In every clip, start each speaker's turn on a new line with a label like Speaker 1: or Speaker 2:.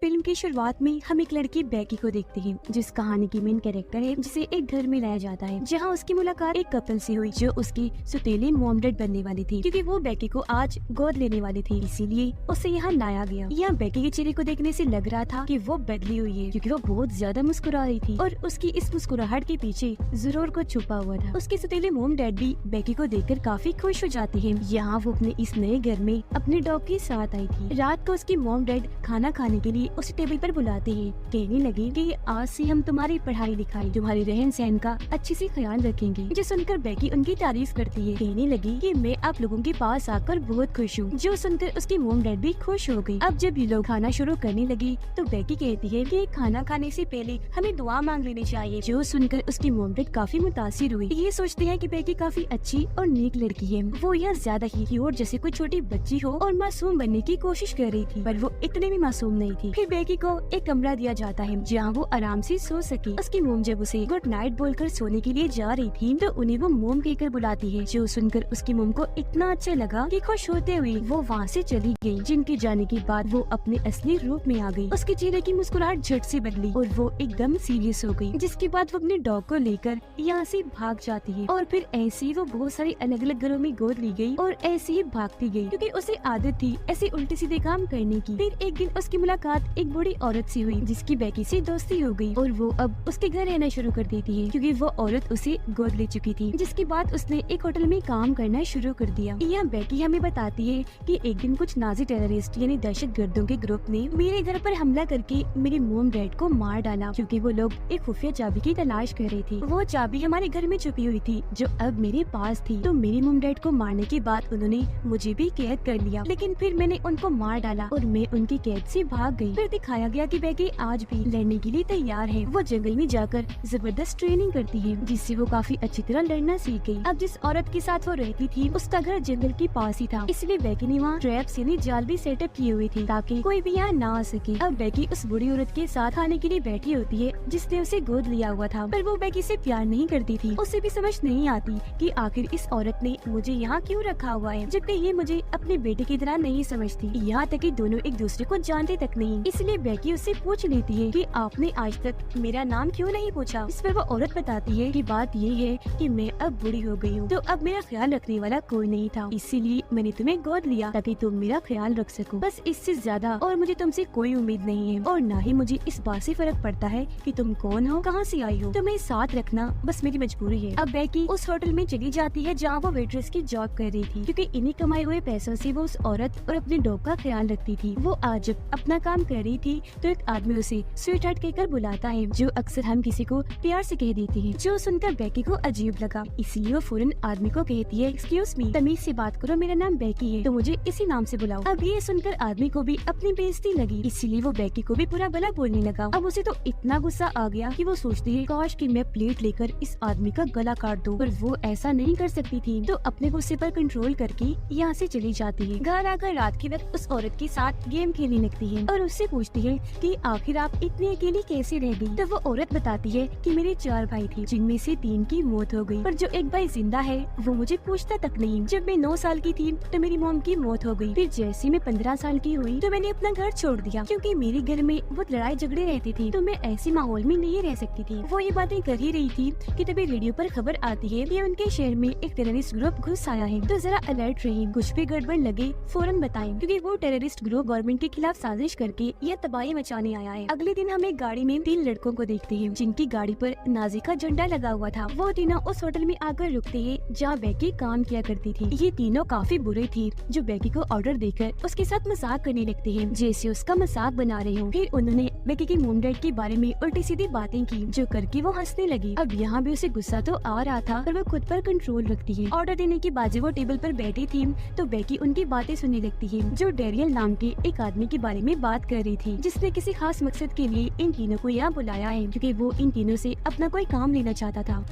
Speaker 1: Film की शुरुआत में हम एक लड़की बेकी को देखते हैं, जिस कहानी की मेन कैरेक्टर है, जिसे एक घर में लाया जाता है जहां उसकी मुलाकात एक कपल से हुई जो उसकी सुतीली मॉम डैड बनने वाली थी, क्योंकि वो बेकी को आज गोद लेने वाली थी। इसीलिए उसे यहाँ लाया गया। यहाँ बेकी के चेहरे को देखने से लग रहा था कि वो बदली हुई है, क्योंकि वो बहुत ज्यादा मुस्कुरा रही थी और उसकी इस मुस्कुराहट के पीछे जरूर कुछ छुपा हुआ था। उसके सुतीले मॉम डैड भी बेकी को देखकर काफी खुश हो जाते हैं। यहाँ वो अपने इस नए घर में अपने डॉग के साथ आई थी। रात को उसकी मॉम डैड खाना खाने के लिए उसे टेबल पर बुलाते हैं। कहने लगे कि आज से हम तुम्हारी पढ़ाई लिखाई, तुम्हारे रहन सहन का अच्छे से ख्याल रखेंगे। जो सुनकर बेकी उनकी तारीफ करती है। कहने लगी कि मैं आप लोगों के पास आकर बहुत खुश हूँ। जो सुनकर उसकी मॉम डैड भी खुश हो गई। अब जब ये लोग खाना शुरू करने लगी तो बेकी कहती है कि खाना खाने से पहले हमें दुआ मांग लेनी चाहिए। जो सुनकर उसकी मॉम डैड काफी मुतासिर हुई। ये सोचते हैं कि बेकी काफी अच्छी और नेक लड़की है। वो यह ज्यादा ही क्यूट जैसे कोई छोटी बच्ची हो और मासूम बनने की कोशिश कर रही थी, पर वो इतने भी मासूम नहीं थी। फिर बेकी को एक कमरा दिया जाता है जहाँ वो आराम से सो सके। उसकी मोम जब उसे गुड नाइट बोलकर सोने के लिए जा रही थी तो उन्हें वो मोम कहकर बुलाती है। जो सुनकर उसकी मोम को इतना अच्छा लगा कि खुश होते हुए वो वहाँ से चली गई। जिनके जाने के बाद वो अपने असली रूप में आ गई। उसके चेहरे की मुस्कुराहट झट से बदली और वो एकदम सीरियस हो गई। जिसके बाद वो अपने डॉग को लेकर यहाँ से भाग जाती है और फिर ऐसे ही वो बहुत सारे अलग अलग घरों में गोद ली गई और ऐसे ही भागती गई, क्योंकि उसे आदत थी ऐसे उल्टे सीधे काम करने की। फिर एक दिन उसकी मुलाकात एक बूढ़ी औरत से हुई जिसकी बेकी से दोस्ती हो गई और वो अब उसके घर रहना शुरू कर देती है, क्योंकि वो औरत उसे गोद ले चुकी थी। जिसके बाद उसने एक होटल में काम करना शुरू कर दिया। यहाँ बेकी हमें बताती है कि एक दिन कुछ नाजी टेररिस्ट यानी दहशतगर्दों के ग्रुप ने मेरे घर पर हमला करके मेरी मोम डैड को मार डाला, क्योंकि वो लोग एक खुफिया चाबी की तलाश कर रही थी। वो चाबी हमारे घर में छुपी हुई थी जो अब मेरे पास थी। तो मेरी मोम डैड को मारने के बाद उन्होंने मुझे भी कैद कर लिया, लेकिन फिर मैंने उनको मार डाला और मैं उनकी कैद से भाग गई। फिर दिखाया गया कि बेकी आज भी लड़ने के लिए तैयार है। वो जंगल में जाकर जबरदस्त ट्रेनिंग करती है, जिससे वो काफी अच्छी तरह लड़ना सीख गई। अब जिस औरत के साथ वो रहती थी उसका घर जंगल के पास ही था, इसलिए बेकी ने वहाँ ट्रैप्स यानी जाल भी सेटअप किए हुए थे ताकि कोई भी यहाँ ना आ सके। अब बेकी उस बुरी औरत के साथ खाने के लिए बैठी होती है जिसने उसे गोद लिया हुआ था, पर वो बेकी से प्यार नहीं करती थी। उसे भी समझ नहीं आती कि आखिर इस औरत ने मुझे यहाँ क्यों रखा हुआ है, जबकि ये मुझे अपने बेटे की तरह नहीं समझती। यहाँ तक कि दोनों एक दूसरे को जानते तक नहीं। इसलिए बेकी उससे पूछ लेती है कि आपने आज तक मेरा नाम क्यों नहीं पूछा। इस पर वो औरत बताती है कि बात ये है कि मैं अब बूढ़ी हो गई हूँ, तो अब मेरा ख्याल रखने वाला कोई नहीं था, इसीलिए मैंने तुम्हें गोद लिया ताकि तुम मेरा ख्याल रख सको। बस इससे ज्यादा और मुझे तुमसे कोई उम्मीद नहीं है, और न ही मुझे इस बात से फर्क पड़ता है कि तुम कौन हो, कहाँ से आई हो। तुम्हें साथ रखना बस मेरी मजबूरी है। अब बेकी उस होटल में चली जाती है जहाँ वो वेट्रेस की जॉब कर रही थी, क्योंकि इन्हीं कमाए हुए पैसों से वो उस औरत और अपने डॉग का ख्याल रखती थी। वो आज जब अपना काम कर रही थी तो एक आदमी उसे स्वीट हार्ट कहकर बुलाता है, जो अक्सर हम किसी को प्यार से कह देते हैं। जो सुनकर बेकी को अजीब लगा, इसलिए वो फौरन आदमी को कहती है, एक्सक्यूज मी, तमीज से बात करो, मेरा नाम बेकी है तो मुझे इसी नाम से बुलाओ। अब ये सुनकर आदमी को भी अपनी बेइज्जती लगी, इसीलिए वो बेकी को भी बुरा भला बोलने लगा। अब उसे तो इतना गुस्सा आ गया कि वो सोचती है काश कि मैं प्लेट लेकर इस आदमी का गला काट दूं, पर वो ऐसा नहीं कर सकती थी, तो अपने गुस्से पर कंट्रोल करके यहाँ से चली जाती है। घर आकर रात के वक्त उस औरत के साथ गेम खेलने लगती है और उससे पूछती है कि आखिर आप इतनी अकेली कैसे रह गई। तो वो औरत बताती है कि मेरे 4 भाई थे, जिनमें से 3 की मौत हो गई, पर जो एक भाई जिंदा है वो मुझे पूछता तक नहीं। जब मैं 9 साल की थी तो मेरी मॉम की मौत हो गई। फिर जैसे मैं 15 साल की हुई तो मैंने अपना घर छोड़ दिया, क्योंकि मेरे घर में बहुत लड़ाई झगड़े रहती थी, तो मैं ऐसे माहौल में नहीं रह सकती थी। वो ये बातें कर ही रही थी कि तभी रेडियो पर खबर आती है कि उनके शहर में एक टेररिस्ट ग्रुप घुस आया है, तो जरा अलर्ट रहिए, कुछ भी गड़बड़ लगे फौरन बताएं, क्योंकि वो टेररिस्ट ग्रुप गवर्नमेंट के खिलाफ साजिश करके यह तबाही मचाने आया है। अगले दिन हम एक गाड़ी में 3 लड़कों को देखते हैं जिनकी गाड़ी पर नाजी का झंडा लगा हुआ था। वो तीनों उस होटल में आकर रुकते हैं जहाँ बेकी काम किया करती थी। ये तीनों काफी बुरे थे, जो बेकी को ऑर्डर देकर उसके साथ मजाक करने लगते हैं, जैसे उसका मजाक बना रहे हो। फिर उन्होंने बेकी की मोम डैड के बारे में उल्टी सीधी बातें की, जो करके वो हंसने लगी। अब यहाँ भी उसे गुस्सा तो आ रहा था, पर वो खुद पर कंट्रोल रखती है। ऑर्डर देने के बाद जब वो टेबल पर बैठी थी तो बेकी उनकी बातें सुनने लगती है, जो डेरियल नाम के एक आदमी के बारे में बात कर रही थी, जिसने किसी खास मकसद के लिए इन तीनों को यहाँ बुलाया है, क्योंकि वो इन तीनों से अपना कोई काम लेना चाहता था।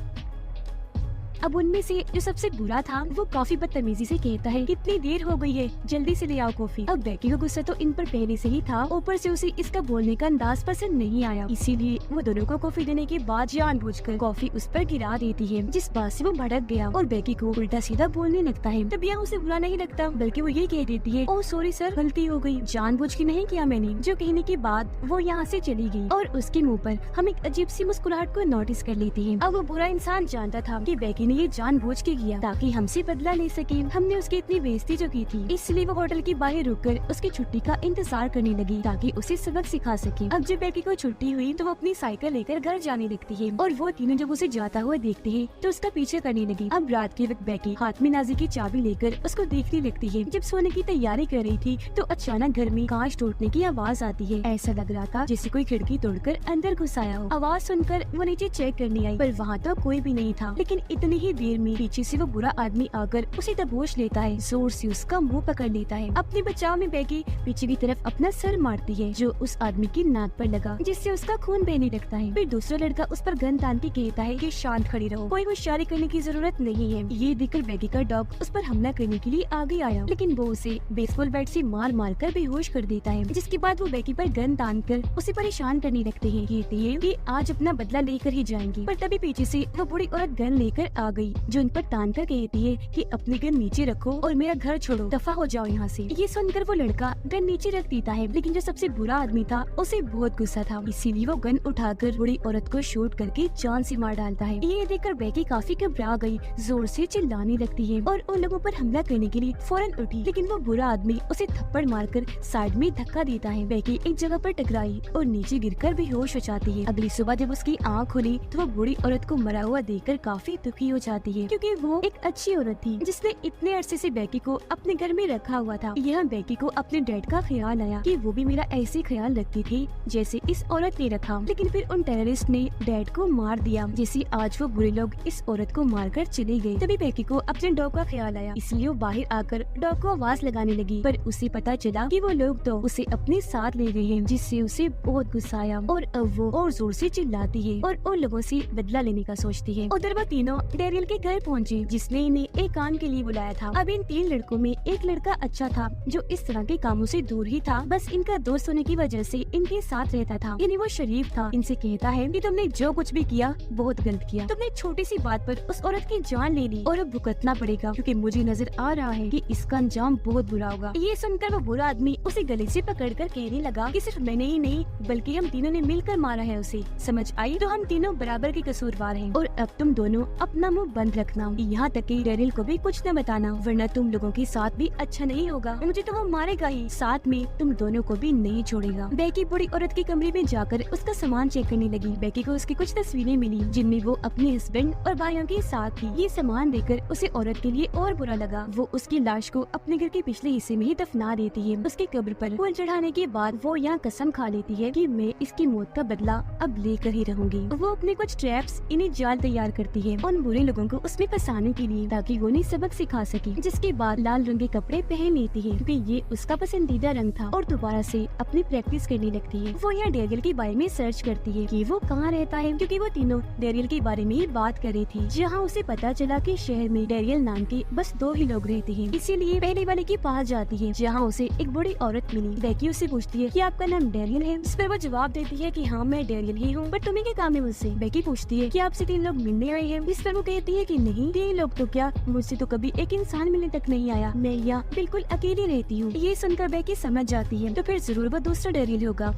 Speaker 1: अब उनमें से जो सबसे बुरा था वो काफी बदतमीजी से कहता है कितनी देर हो गई है, जल्दी से ले आओ कॉफी। अब बेकी को गुस्सा तो इन पर पहले से ही था, ऊपर से उसे इसका बोलने का अंदाज पसंद नहीं आया, इसीलिए वो दोनों को कॉफी देने के बाद जानबूझकर कॉफी उस पर गिरा देती है, जिस बात से वो भड़क गया और बेकी को उल्टा सीधा बोलने लगता है। तब यहाँ उसे बुरा नहीं लगता, बल्कि वो ये कह देती है, ओह सॉरी सर, गलती हो गई, जानबूझ के नहीं किया मैंने। जो कहने के बाद वो यहाँ से चली गई और उसके मुँह पर हम एक अजीब सी मुस्कुराहट को नोटिस कर लेते हैं। अब वो बुरा इंसान जानता था कि बेकी ने ये जानबूझ के किया ताकि हमसे बदला ले सके। हमने उसकी इतनी बेइज्जती जो की थी, इसलिए वो होटल के बाहर रुककर उसकी छुट्टी का इंतजार करने लगी ताकि उसे सबक सिखा सके। अब जब बेकी को छुट्टी हुई तो वो अपनी साइकिल लेकर घर जाने लगती है और वो तीनों जब उसे जाता हुआ देखते हैं तो उसका पीछे करने लगी। अब रात के वक्त बेकी हाथ में नाजी की चाबी लेकर उसको देखने लगती है। जब सोने की तैयारी कर रही थी तो अचानक घर में कांच टूटने की आवाज आती है। ऐसा लग रहा था जैसे कोई खिड़की तोड़कर अंदर घुस आया हो। आवाज सुनकर वो नीचे चेक करने आई, पर वहाँ तो कोई भी नहीं था। लेकिन इतनी ही देर में पीछे से वो बुरा आदमी आकर उसे दबोच लेता है, जोर से उसका मुंह पकड़ लेता है। अपने बचाव में बेकी पीछे की तरफ अपना सर मारती है जो उस आदमी की नाक पर लगा, जिससे उसका खून बहने लगता है। फिर दूसरा लड़का उस पर गन तान के कहता है कि शांत खड़ी रहो, कोई होशियारी करने की जरूरत नहीं है। ये देखकर बेकी का डॉग उस पर हमला करने के लिए आगे आया, लेकिन वो उसे बेसबॉल बैट से मार मार कर बेहोश कर देता है। जिसके बाद वो बेकी पर गन तान कर उसे परेशान करने लगते हैं, कहते हैं कि आज अपना बदला लेकर ही जाएंगे। पर तभी पीछे से वो बूढ़ी औरत गन लेकर आ गई, जो उन पर तान कर कहती है कि अपनी गन नीचे रखो और मेरा घर छोड़ो, दफा हो जाओ यहाँ से। ये सुनकर वो लड़का गन नीचे रख देता है, लेकिन जो सबसे बुरा आदमी था उसे बहुत गुस्सा था, इसीलिए वो गन उठाकर बूढ़ी औरत को शूट करके जान से मार डालता है। ये देखकर बेकी काफी घबरा गई, जोर से चिल्लाने लगती है और उन लोगों पर हमला करने के लिए फौरन उठी, लेकिन वो बुरा आदमी उसे थप्पड़ मारकर साइड में धक्का देता है। बेकी एक जगह पर टकराई और नीचे गिरकर बेहोश हो जाती है। अगली सुबह जब उसकी आँख खुली तो वो बूढ़ी औरत को मरा हुआ देखकर काफी दुखी हो जाती है, क्योंकि वो एक अच्छी औरत थी जिसने इतने अरसे से बेकी को अपने घर में रखा हुआ था। यह बेकी को अपने डैड का ख्याल आया कि वो भी मेरा ऐसे ख्याल रखती थी जैसे इस औरत ने रखा, लेकिन फिर उन टेररिस्ट ने डैड को मार दिया, जिससे आज वो बुरे लोग इस औरत को मारकर चले गए। तभी बेकी को अपने डॉग का ख्याल आया, इसलिए वो बाहर आकर डॉग को आवाज लगाने लगी, पर उसे पता चला कि वो लोग तो उसे अपने साथ ले गए हैं, जिससे उसे बहुत गुस्सा आया और अब वो और जोर से चिल्लाती है और उन लोगों से बदला लेने का सोचती है। उधर वो तीनों डेरियल के घर पहुँचे, जिसने इन्हें एक काम के लिए बुलाया था। अब इन तीन लड़कों में एक लड़का अच्छा था जो इस तरह के कामों से दूर ही था, बस इनका दोस्त होने की वजह से इनके साथ रहता था, यानी वो शरीफ था। इनसे कहता है कि तुमने जो कुछ भी किया बहुत गलत किया, तुमने छोटी सी बात पर उस औरत की जान ले ली और अब भुगतना पड़ेगा, क्योंकि मुझे नजर आ रहा है कि इसका अंजाम बहुत बुरा होगा। ये सुनकर वो बुरा आदमी उसे गले से पकड़कर कहने लगा कि सिर्फ मैंने ही नहीं बल्कि हम तीनों ने मिलकर मारा है उसे, समझ आई? तो हम तीनों बराबर के कसूरवार हैं और अब तुम दोनों अपना मुंह बंद रखना, यहाँ तक कि डेरिल को भी कुछ न बताना, वरना तुम लोगों के साथ भी अच्छा नहीं होगा। मुझे तो वो मारेगा ही, साथ में तुम दोनों को भी नहीं छोड़ेगा। बेकी बूढ़ी औरत के कमरे में जाकर उसका सामान चेक करने लगी। बेकी को उसकी कुछ तस्वीरें मिली जिनमें वो अपने हस्बैंड और भाइयों के साथ थी। ये सामान देखकर उसे औरत के लिए और बुरा लगा। वो उसकी लाश को अपने घर के पिछले हिस्से में ही दफना देती है। उसकी कब्र पर फूल चढ़ाने के बाद वो यहाँ कसम खा लेती है कि मैं इसकी मौत का बदला अब लेकर ही रहूंगी। वो अपने कुछ ट्रैप्स इन्हें जाल तैयार करती है उन बुरे लोगों को उसमें फंसाने के लिए, ताकि वो उन्हें सबक सिखा सके। जिसके बाद लाल रंग के कपड़े पहन लेती है क्योंकि ये उसका पसंदीदा रंग था और दोबारा से अपनी प्रैक्टिस करने लगती है। वो यहाँ डेरियल के बारे में सर्च करती है कि वो कहाँ रहता है, क्योंकि वो तीनों डेरियल के बारे में ही बात कर रही थी। जहाँ उसे पता चला कि शहर में डेरियल नाम के बस 2 ही लोग रहते हैं, इसीलिए पहले वाले के पास जाती है जहाँ उसे एक बड़ी औरत मिली। बेकी उसे पूछती है कि आपका नाम डेरियल है? इस पर वो जवाब देती है कि हाँ मैं डेरियल ही हूँ, पर तुम्हें क्या काम है मुझसे? बेकी पूछती है कि आपसे 3 लोग मिलने आए हैं? इस पर वो कहती है कि नहीं, 3 लोग तो क्या, मुझसे तो कभी एक इंसान मिलने तक नहीं आया, मैं यहाँ बिल्कुल अकेली रहती हूँ। ये सुनकर बेकी समझ जाती है तो फिर जरूर वो दूसरा डेरियल होगा।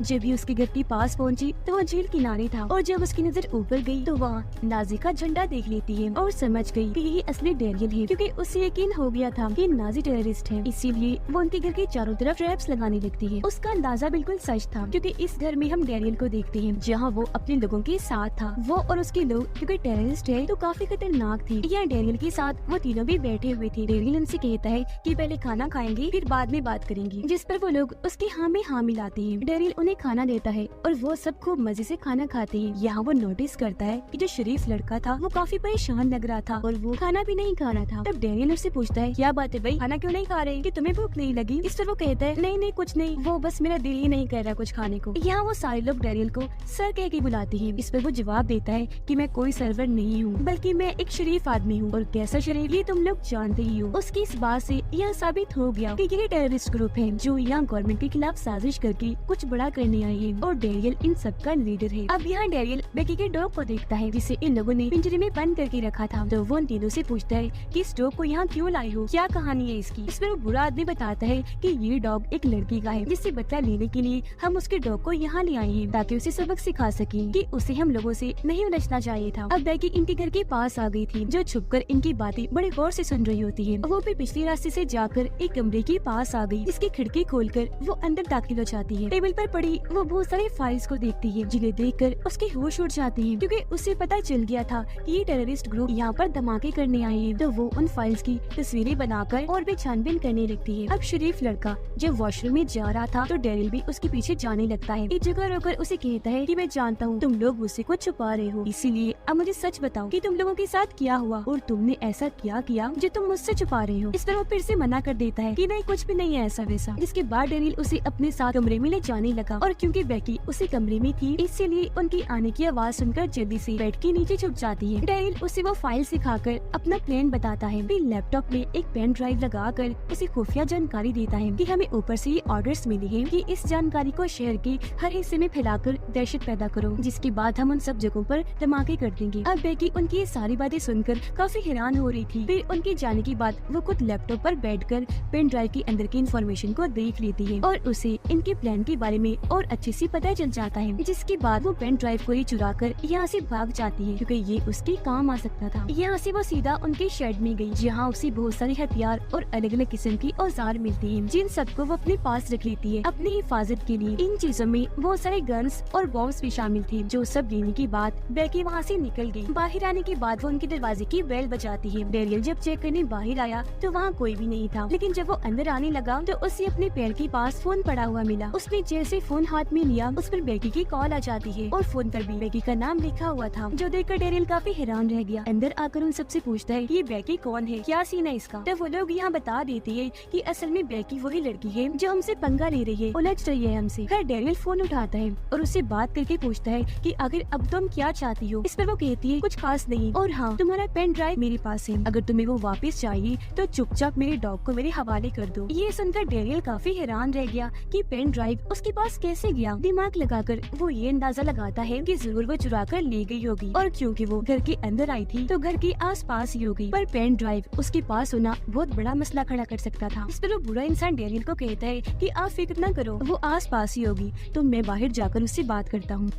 Speaker 1: जब भी उसके घर के पास पहुंची तो वो झील किनारे था और जब उसकी नजर ऊपर गई तो वहाँ नाजी का झंडा देख लेती है और समझ गई कि ये असली डेरियल है, क्योंकि उसे यकीन हो गया था कि नाजी टेररिस्ट है। इसीलिए वो उनके घर के चारों तरफ ट्रैप्स लगाने लगती है। उसका अंदाजा बिल्कुल सच था, क्योंकि इस घर में हम डेरियल को देखते हैं जहाँ वो अपने लोगों के साथ था। वो और उसके लोग क्योंकि टेररिस्ट है तो काफी खतरनाक थे। यहाँ डेरियल के साथ वो तीनों भी बैठे हुए थे। डेरियल उनसे कहता है कि पहले खाना खाएंगे फिर बाद में बात करेंगे, जिस पर वो लोग उसके हाँ में हाँ मिलाते हैं। डेरियल उन्हें खाना देता है और वो सब खूब मजे से खाना खाते हैं। यहाँ वो नोटिस करता है कि जो शरीफ लड़का था वो काफी परेशान लग रहा था और वो खाना भी नहीं खा रहा था। तब डैनियल उससे पूछता है, क्या बात है भाई, खाना क्यों नहीं खा रहे, कि तुम्हें भूख नहीं लगी? इस पर वो कहता है, नहीं नहीं कुछ नहीं, वो बस मेरा दिल ही नहीं कर रहा कुछ खाने को। यहाँ वो सारे लोग डैनियल को सर कह के बुलाते हैं। इस पर वो जवाब देता है कि मैं कोई सर्वर नहीं हूँ, बल्कि मैं एक शरीफ आदमी हूँ, और कैसा शरीफ ये तुम लोग जानते ही हो। उसकी इस बात से यह साबित हो गया कि ये टेररिस्ट ग्रुप है जो यहाँ गवर्नमेंट के खिलाफ साजिश करके कुछ बड़ा करने आए हैं, और डैनियल इन सब का लीडर है। अब यहाँ डैनियल बेकी के डॉग को देखता है जिसे इन लोगों ने पिंजरे में बंद करके रखा था। तो वो उन तीनों से पूछता है कि इस डॉग को यहाँ क्यों लाई हो, क्या कहानी है इसकी। इस पर वो बुरा आदमी बताता है कि ये डॉग एक लड़की का है जिससे बदला लेने के लिए हम उसके डॉग को यहाँ ले आए हैं, ताकि उसे सबक सिखा सके कि उसे हम लोगों से नहीं उलझना चाहिए था। अब बेकी इनके घर के पास आ गई थी, जो छुपकर इनकी बातें बड़े गौर से सुन रही होती है। वो भी पिछले रास्ते से जाकर एक कमरे के पास आ गई, जिसकी खिड़की खोलकर वो अंदर दाखिल हो जाती है। टेबल पर पड़ी वो बहुत सारी फाइल्स को देखती है, जिन्हें देखकर उसके होश उड़ जाते हैं, क्योंकि उसे पता चल गया था कि ये टेररिस्ट ग्रुप यहाँ पर धमाके करने आए हैं। तो वो उन फाइल्स की तस्वीरें बनाकर और भी छानबीन करने लगती है। अब शरीफ लड़का जब वॉशरूम में जा रहा था तो डैनियल भी उसके पीछे जाने लगता है। एक जगह रोकर उसे कहता है कि मैं जानता हूँ तुम लोग मुझसे कुछ छुपा रहे हो, इसीलिए अब मुझे सच बताओ कि तुम लोगों के साथ क्या हुआ और तुमने ऐसा क्या किया जो तुम मुझसे छुपा रहे हो। इस पर वो फिर से मना कर देता है कि नहीं कुछ भी नहीं है ऐसा वैसा। जिसके बाद डैनियल उसे अपने साथ कमरे में ले जाने लगा, और क्योंकि बेकी उसी कमरे में थी इसीलिए उनकी आने की आवाज सुनकर जल्दी से बेड के नीचे छुप जाती है। डैनियल उसे वो फाइल सिखाकर अपना प्लान बताता है। फिर लैपटॉप में एक पेन ड्राइव लगाकर उसे खुफिया जानकारी देता है कि हमें ऊपर से ये ऑर्डर्स मिले हैं कि इस जानकारी को शहर के हर हिस्से में फैलाकर दहशत पैदा करो, जिसके बाद हम उन सब जगहों पर धमाके कर देंगे। अब बेकी उनकी ये सारी बातें सुनकर काफी हैरान हो रही थी। फिर उनके जाने के बाद वो खुद लैपटॉप पर बैठकर पेन ड्राइव के अंदर की इंफॉर्मेशन को देख लेती है और उसे इनके प्लान के बारे में और अच्छे से पता चल जाता है। जिसके बाद वो पेन ड्राइव को ही चुरा कर यहाँ से भाग जाती है, क्योंकि ये उसके काम आ सकता था। यहाँ से वो सीधा उनके शेड में गई, जहाँ उसे बहुत सारे हथियार और अलग अलग किस्म की औजार मिलते हैं, जिन सबको वो अपने पास रख लेती है अपनी हिफाजत के लिए। इन चीजों में बहुत सारे गन्स और बॉम्ब्स भी शामिल थे। जो सब लेने के बाद बेकी वहाँ से निकल गई। बाहर आने के बाद वो उनके दरवाजे की बेल बजाती है। डैनियल जब चेक करने बाहर आया तो वहाँ कोई भी नहीं था, लेकिन जब वो अंदर आने लगा तो उसे अपने पैर के पास फोन पड़ा हुआ मिला। उसने जैसे फोन हाथ में लिया उस पर बेकी की कॉल आ जाती है और फोन पर भी बेकी का नाम लिखा हुआ था, जो देखकर डैनियल काफी हैरान रह गया। अंदर आकर उन सबसे पूछता है ये बेकी कौन है, क्या सीन है इसका। तो वो लोग यहाँ बता देते हैं कि असल में बेकी वही लड़की है जो हमसे पंगा ले रही है, उलझ रही है हमसे। फिर डैनियल फोन उठाता है और उससे बात करके पूछता है कि आखिर अब तुम क्या चाहती हो। इस पर वो कहती है कुछ खास नहीं, और हाँ तुम्हारा पेन ड्राइव मेरे पास है, अगर तुम्हें वो वापस चाहिए तो चुपचाप मेरे डॉग को मेरे हवाले कर दो। ये सुनकर डैनियल काफी हैरान रह गया कि पेन ड्राइव उसके पास कैसे गया। दिमाग लगाकर वो ये अंदाजा लगाता है कि जरूर वो चुरा कर ले गई होगी, और क्योंकि वो घर के अंदर आई थी तो घर के आसपास ही होगी, पर पेन ड्राइव उसके पास होना बहुत बड़ा मसला खड़ा कर सकता था। इस पर वो बुरा इंसान डैनियल को कहता है कि आप फिक्र न करो, वो आस पास ही होगी, तो मैं बाहर जाकर उससे बात करता हूँ।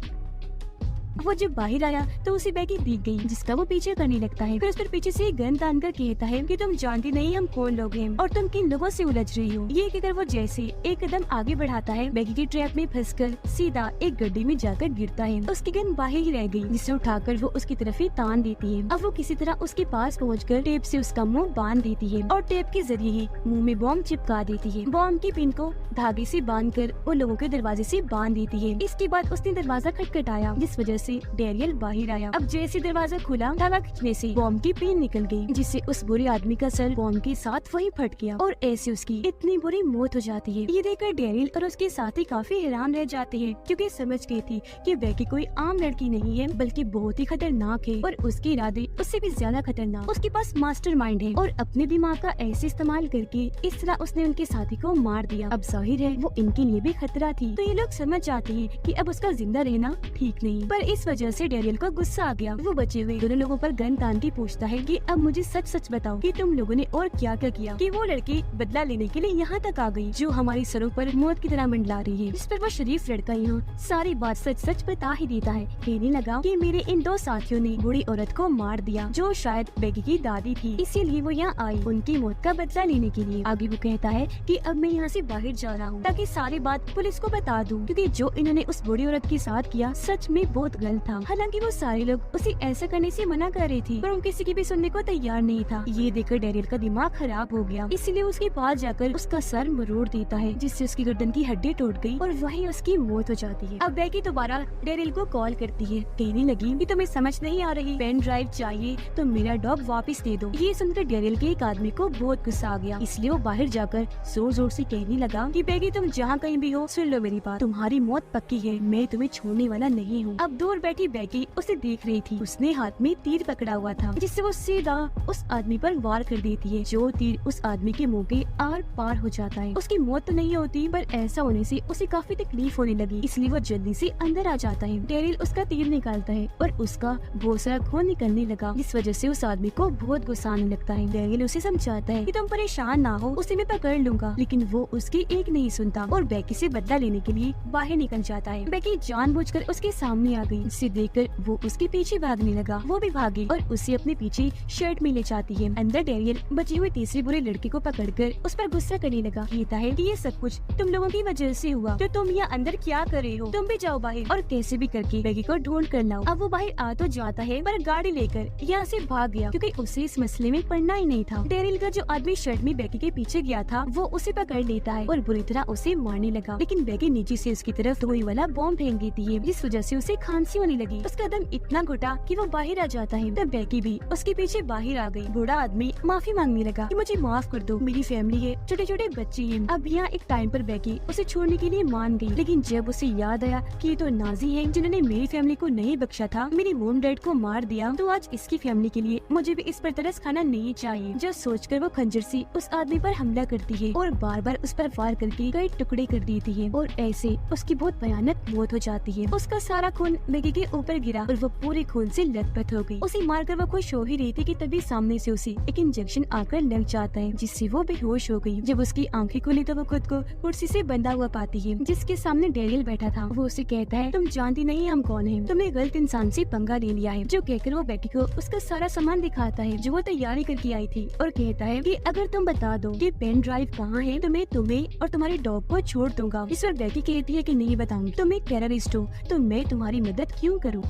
Speaker 1: वो जब बाहर आया तो उसे बेकी दिख गई, जिसका वो पीछे करने लगता है। फिर उस पर पीछे से गन तान कर कहता है कि तुम जानती नहीं हम कौन लोग हैं और तुम किन लोगों से उलझ रही हो। ये कहकर वो जैसे एक कदम आगे बढ़ाता है, बेकी की ट्रैप में फंसकर सीधा एक गड्ढे में जाकर गिरता है। उसकी गन बाहर ही रह गई, जिसे उठाकर वो उसकी तरफ ही तान देती है। अब वो किसी तरह उसके पास पहुंचकर टेप से उसका मुंह बांध देती है और टेप के जरिए ही मुंह में बॉम्ब चिपका देती है। बॉम्ब की पिन को धागे से बांधकर उन लोगों के दरवाजे से बांध देती है। इसके बाद उसने दरवाजा खटखटाया, जिस वजह से डैनियल बाहर आया। अब जैसे दरवाजा खुला, धागा खींचने से बॉम्ब की पिन निकल गई, जिससे उस बुरे आदमी का सर बॉम्ब के साथ वहीं फट गया और ऐसे उसकी इतनी बुरी मौत हो जाती है। ये देखकर डैनियल और उसके साथी काफी हैरान रह जाते हैं, क्योंकि समझ गई थी कि बेकी कोई आम लड़की नहीं है, बल्कि बहुत ही खतरनाक है और उसके इरादे उससे भी ज्यादा खतरनाक। उसके पास मास्टरमाइंड है और अपने दिमाग का ऐसे इस्तेमाल करके इस तरह उसने उनके साथी को मार दिया। अब जाहिर है वो इनके लिए भी खतरा थी, तो ये लोग समझ जाते हैं कि अब उसका जिंदा रहना ठीक नहीं। पर इस वजह से डैनियल को गुस्सा आ गया। वो बचे हुए दोनों लोगों पर गन तान के पूछता है कि अब मुझे सच सच बताओ कि तुम लोगों ने और क्या क्या किया कि वो लड़की बदला लेने के लिए यहाँ तक आ गई, जो हमारी सरों पर मौत की तरह मंडला रही है। इस पर वो शरीफ लड़का यहाँ सारी बात सच सच बता ही देता है। कहने लगा कि मेरे इन दो साथियों ने बूढ़ी औरत को मार दिया, जो शायद बेकी की दादी थी, इसीलिए वो यहाँ आई उनकी मौत का बदला लेने के लिए। आगे वो कहता है कि अब मैं यहाँ से बाहर जा रहा हूँ ताकि सारी बात पुलिस को बता दूँ, क्योंकि जो इन्होंने उस बूढ़ी औरत के साथ किया सच में बहुत पागल था। हालांकि वो सारे लोग उसे ऐसा करने से मना कर रहे थे, पर वो किसी की भी सुनने को तैयार नहीं था। ये देखकर डेरियल का दिमाग खराब हो गया, इसलिए उसके पास जाकर उसका सर मरोड़ देता है, जिससे उसकी गर्दन की हड्डी टूट गई और वहीं उसकी मौत हो जाती है। अब बेकी दोबारा डेरियल को कॉल करती है, कहने लगी कि तुम्हें समझ नहीं आ रही, पेन ड्राइव चाहिए तो मेरा डॉग वापस दे दो। ये सुनकर डेरियल के एक आदमी को बहुत गुस्सा आ गया, इसलिए वो बाहर जाकर जोर जोर से कहने लगा कि बेकी तुम जहाँ कहीं भी हो सुन लो मेरी बात, तुम्हारी मौत पक्की है, मैं तुम्हें छोड़ने वाला नहीं हूँ। अब दूर बैठी बेकी उसे देख रही थी, उसने हाथ में तीर पकड़ा हुआ था, जिससे वो सीधा उस आदमी पर वार कर देती है, जो तीर उस आदमी के मुंह के आर पार हो जाता है। उसकी मौत तो नहीं होती, पर ऐसा होने से उसे काफी तकलीफ होने लगी, इसलिए वो जल्दी से अंदर आ जाता है। डेरियल उसका तीर निकालता है और उसका बहुत सारा खून निकलने लगा, जिस वजह से उस आदमी को बहुत गुस्सा आने लगता है। डेरियल उसे समझाता है कि तुम परेशान ना हो, उसे मैं पकड़ लूंगा, लेकिन वो उसकी एक नहीं सुनता और बेकी से बदला लेने के लिए बाहर निकल जाता है। बेकी जानबूझकर उसके सामने आ गई, जिसे देखकर वो उसके पीछे भागने लगा। वो भी भागी और उसे अपने पीछे शर्ट में ले जाती है। अंदर डेरियल बची हुई तीसरे बुरे लड़के को पकड़कर उस पर गुस्सा करने लगा, कहता है कि ये सब कुछ तुम लोगों की वजह से हुआ, तो तुम यहाँ अंदर क्या कर रहे हो, तुम भी जाओ बाहर और कैसे भी करके बेकी को ढूंढ कर लाओ। अब वो बाहर आ तो जाता है, पर गाड़ी लेकर यहाँ से भाग गया, क्योंकि उसे इस मसले में पड़ना ही नहीं था। डेरियल का जो आदमी शर्ट में बेकी के पीछे गया था, वो उसे पकड़ लेता है और बुरी तरह उसे मारने लगा, लेकिन बेकी नीचे से उसकी तरफ धोई वाला बॉम्ब फेंक देती है, जिस वजह से उसे खांसी होने लगी। उसका दम इतना घुटा कि वो बाहर आ जाता है। तब बेकी भी उसके पीछे बाहर आ गई। बूढ़ा आदमी माफी मांगने लगा कि मुझे माफ कर दो, मेरी फैमिली है, छोटे छोटे बच्चे हैं। अब यहाँ एक टाइम पर बेकी उसे छोड़ने के लिए मान गई, लेकिन जब उसे याद आया कि ये तो नाजी हैं, जिन्होंने मेरी फैमिली को नहीं बख्शा था, मेरी मॉम डैड को मार दिया, तो आज इसकी फैमिली के लिए मुझे भी इस पर तरस खाना नहीं चाहिए। जो सोचकर वो खंजर से उस आदमी पर हमला करती है और बार बार उस पर वार करके कई टुकड़े कर देती है और ऐसे उसकी बहुत भयानक मौत हो जाती है। उसका सारा खून बेकी के ऊपर गिरा और वो पूरे खून से लथपथ हो गई। उसे मारकर वो खुश हो ही रही थी कि तभी सामने से उसे एक इंजेक्शन आकर लग जाता है, जिससे वो बेहोश हो गई। जब उसकी आंखें खुली तो वो खुद को कुर्सी से बंधा हुआ पाती है, जिसके सामने डेरियल बैठा था। वो उसे कहता है, तुम जानती नहीं हम कौन हैं, तुमने गलत इंसान से पंगा ले लिया है। जो कहकर वो बेकी को उसका सारा सामान दिखाता है जो वो तैयारी करके आई थी और कहता है कि अगर तुम बता दो कि पेन ड्राइव कहाँ है तो मैं तुम्हें और तुम्हारे डॉग को छोड़ दूंगा। इस पर बेकी कहती है कि नहीं बताऊंगी, तुम एक टेररिस्ट हो तो मैं तुम्हारी मदद क्यों करूँ।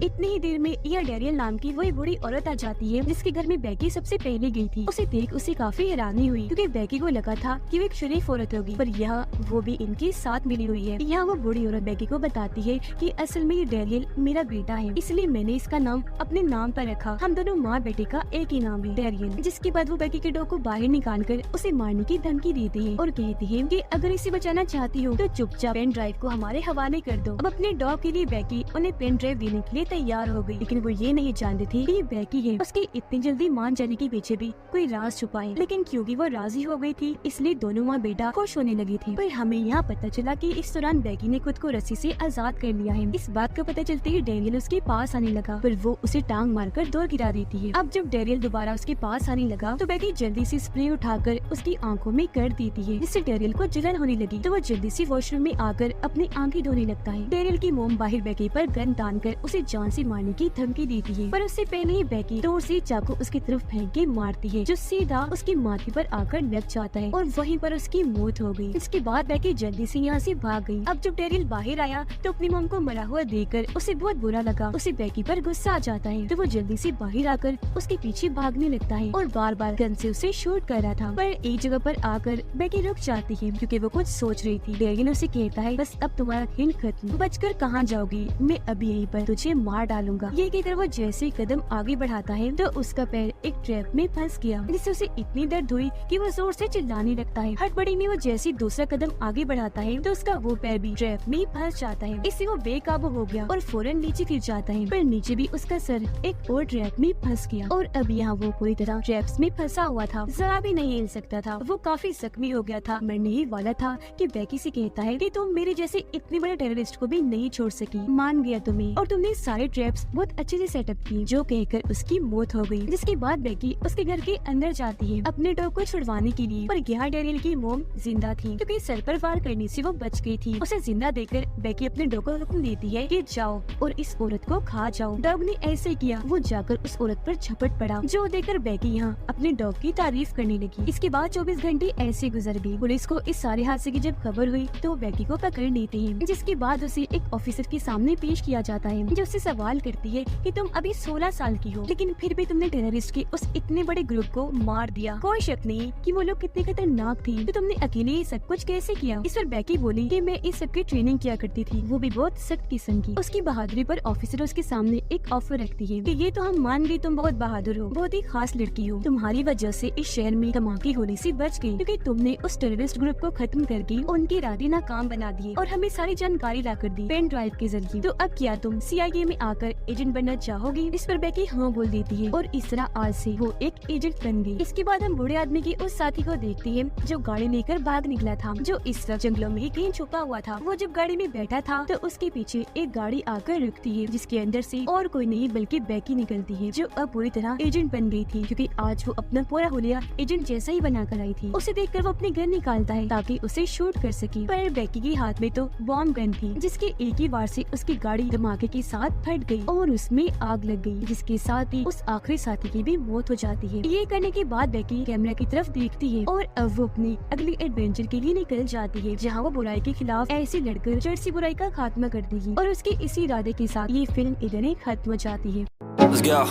Speaker 1: इतनी ही देर में यह डेरियल नाम की वही बूढ़ी औरत आ जाती है, जिसके घर में बेकी सबसे पहले गई थी। उसे देख उसे काफी हैरानी हुई, क्योंकि बेकी को लगा था कि वो एक शरीफ औरत होगी, पर यह वो भी इनके साथ मिली हुई है। यहाँ वो बूढ़ी औरत बेकी को बताती है कि असल में ये डेरियल मेरा बेटा है, इसलिए मैंने इसका नाम अपने नाम पर रखा। हम दोनों माँ बेटे का एक ही नाम है, डेरियल। जिसके बाद वो बेकी के डॉग को बाहर निकाल कर उसे मारने की धमकी देती है और कहती है कि अगर इसे बचाना चाहती हो तो चुपचाप पेन ड्राइव को हमारे हवाले कर दो। अब अपने डॉग के लिए बेकी उन्हें पेन ड्राइव देने के लिए तैयार हो गई, लेकिन वो ये नहीं जानती थी कि ये बेकी है। उसके इतनी जल्दी मान जाने के पीछे भी कोई राज छुपा है, लेकिन क्योंकि वो राजी हो गई थी इसलिए दोनों माँ बेटा खुश होने लगी थी। पर हमें यहाँ पता चला कि इस दौरान बेकी ने खुद को रस्सी से आजाद कर लिया है। इस बात का पता चलते ही डेरियल उसके पास आने लगा, पर वो उसे टांग मारकर दूर गिरा देती है। अब जब डेरियल दोबारा उसके पास आने लगा तो बेकी जल्दी से स्प्रे उठाकर उसकी आंखों में कर देती है, जिससे डेरियल को जलन होने लगी। तो वो जल्दी से वॉशरूम में आकर अपनी आंखें धोने लगता है। डेरियल की मोम बाहर बेकी पर गन तान कर उसे जान से मारने की धमकी देती है, पर उससे पहले ही बेकी दूर से चाकू उसकी तरफ फेंक के मारती है, जो सीधा उसके माथे पर आकर लग जाता है और वहीं पर उसकी मौत हो गई। इसके बाद बेकी जल्दी से यहाँ से भाग गई। अब जब डेरियल बाहर आया तो अपनी मॉम को मरा हुआ देखकर उसे बहुत बुरा लगा। उसे बेकी पर गुस्सा आ जाता है, तो वो जल्दी से बाहर आकर उसके पीछे भागने लगता है और बार बार गन से उसे शूट कर रहा था। पर एक जगह पर आकर बेकी रुक जाती है, क्योंकि वो कुछ सोच रही थी। डेरियल उसे कहता है, बस अब तुम्हारा खेल खत्म, बचकर कहाँ जाओगी, मैं अभी यहीं पर तुझे मार डालूंगा। ये कहकर वो जैसे कदम आगे बढ़ाता है तो उसका पैर एक ट्रैप में फंस गया, जिससे उसे इतनी दर्द हुई कि वो जोर से चिल्लाने लगता है। हड़बड़ी में वो जैसे दूसरा कदम आगे बढ़ाता है तो उसका वो पैर भी ट्रैप में फंस जाता है। इससे वो बेकाबू हो गया और फौरन नीचे गिर जाता है, पर नीचे भी उसका सर एक और ट्रैप में फंस गया और अब यहाँ वो पूरी तरह ट्रैप्स में फंसा हुआ था, जरा भी नहीं हिल सकता था। वो काफी जख्मी हो गया था, मरने ही वाला था कि बेकी से कहता है कि तुम मेरे जैसे इतने बड़े टेररिस्ट को भी नहीं छोड़ सकी, मान गया तुम्हें और तुमने सारे ट्रैप्स बहुत अच्छे से सेटअप किए, जो कहकर उसकी मौत हो गई। जिसके बाद बेकी उसके घर के अंदर जाती है अपने डॉग को छुड़वाने के लिए, पर यहाँ डैनियल की मॉम जिंदा थी क्योंकि सर पर वार करने से वो बच गई थी। उसे जिंदा देखकर बेकी अपने डॉग को हुक्म देती है कि जाओ और इस औरत को खा जाओ। डॉग ने ऐसे किया, वो जाकर उस औरत पर झपट पड़ा, जो देखकर बेकी यहाँ अपने डॉग की तारीफ करने लगी। इसके बाद 24 घंटे ऐसे गुजर गए। पुलिस को इस सारे हादसे की जब खबर हुई तो वो बेकी को पकड़ लेते हैं, जिसके बाद उसे एक ऑफिसर के सामने पेश किया जाता है, जो उससे सवाल करती है कि तुम अभी 16 साल की हो, लेकिन फिर भी तुमने टेररिस्ट के उस इतने बड़े ग्रुप को मार दिया। कोई शक नहीं कि वो लोग कितने खतरनाक थे, तो तुमने अकेले ये सब कुछ कैसे किया? इस पर बेकी बोली कि मैं इस सब की ट्रेनिंग किया करती थी, वो भी बहुत सख्त किस्म की। उसकी बहादुरी पर ऑफिसर उसके सामने एक ऑफर रखती है कि ये तो हम मान गए तुम बहुत बहादुर हो, बहुत ही खास लड़की हो, तुम्हारी वजह से इस शहर में धमाके होने से बच गई, क्योंकि तुमने उस टेररिस्ट ग्रुप को खत्म करके उनके इरादे नाकाम बना दिए और हमें सारी जानकारी ला कर दी पेन ड्राइव के जरिए। तो अब क्या तुम CIA में आकर एजेंट बनना चाहोगी? इस पर बेकी हाँ बोल देती है और इस तरह आज से वो एक एजेंट बन गई। इसके बाद हम बूढ़े आदमी के उस साथी को देखते हैं जो गाड़ी लेकर भाग निकला था, जो इस वक्त जंगलों में कहीं छुपा हुआ था। वो जब गाड़ी में बैठा था तो उसके पीछे एक गाड़ी आकर रुकती है, जिसके अंदर से और कोई नहीं बल्कि बेकी निकलती है, जो अब पूरी तरह एजेंट बन गई थी, क्योंकि आज वो अपना पूरा हुलिया एजेंट जैसा ही बना कर आई थी। उसे देखकर वो अपने गन निकालता है ताकि उसे शूट कर सके, पर बेकी के हाथ में तो बॉम्ब गन थी, जिसके एक ही वार से उसकी गाड़ी धमाके के साथ फट गई और उसमें आग लग गई, जिसके साथ ही उस आखिरी साथी की भी मौत हो जाती है। ये करने के बाद बेकी कैमरा की तरफ देखती है और अब वो अपने अगले एडवेंचर के लिए निकल जाती है, जहाँ वो बुराई के खिलाफ ऐसे लड़कर जड़ से बुराई का खात्मा कर देगी। और उसके इसी इरादे के साथ ये फिल्म इधर ही खत्म हो जाती है।
Speaker 2: Let's go.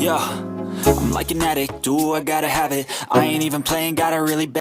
Speaker 2: Yeah. I'm like an addict, do I gotta have it. I ain't even playing, got a really bad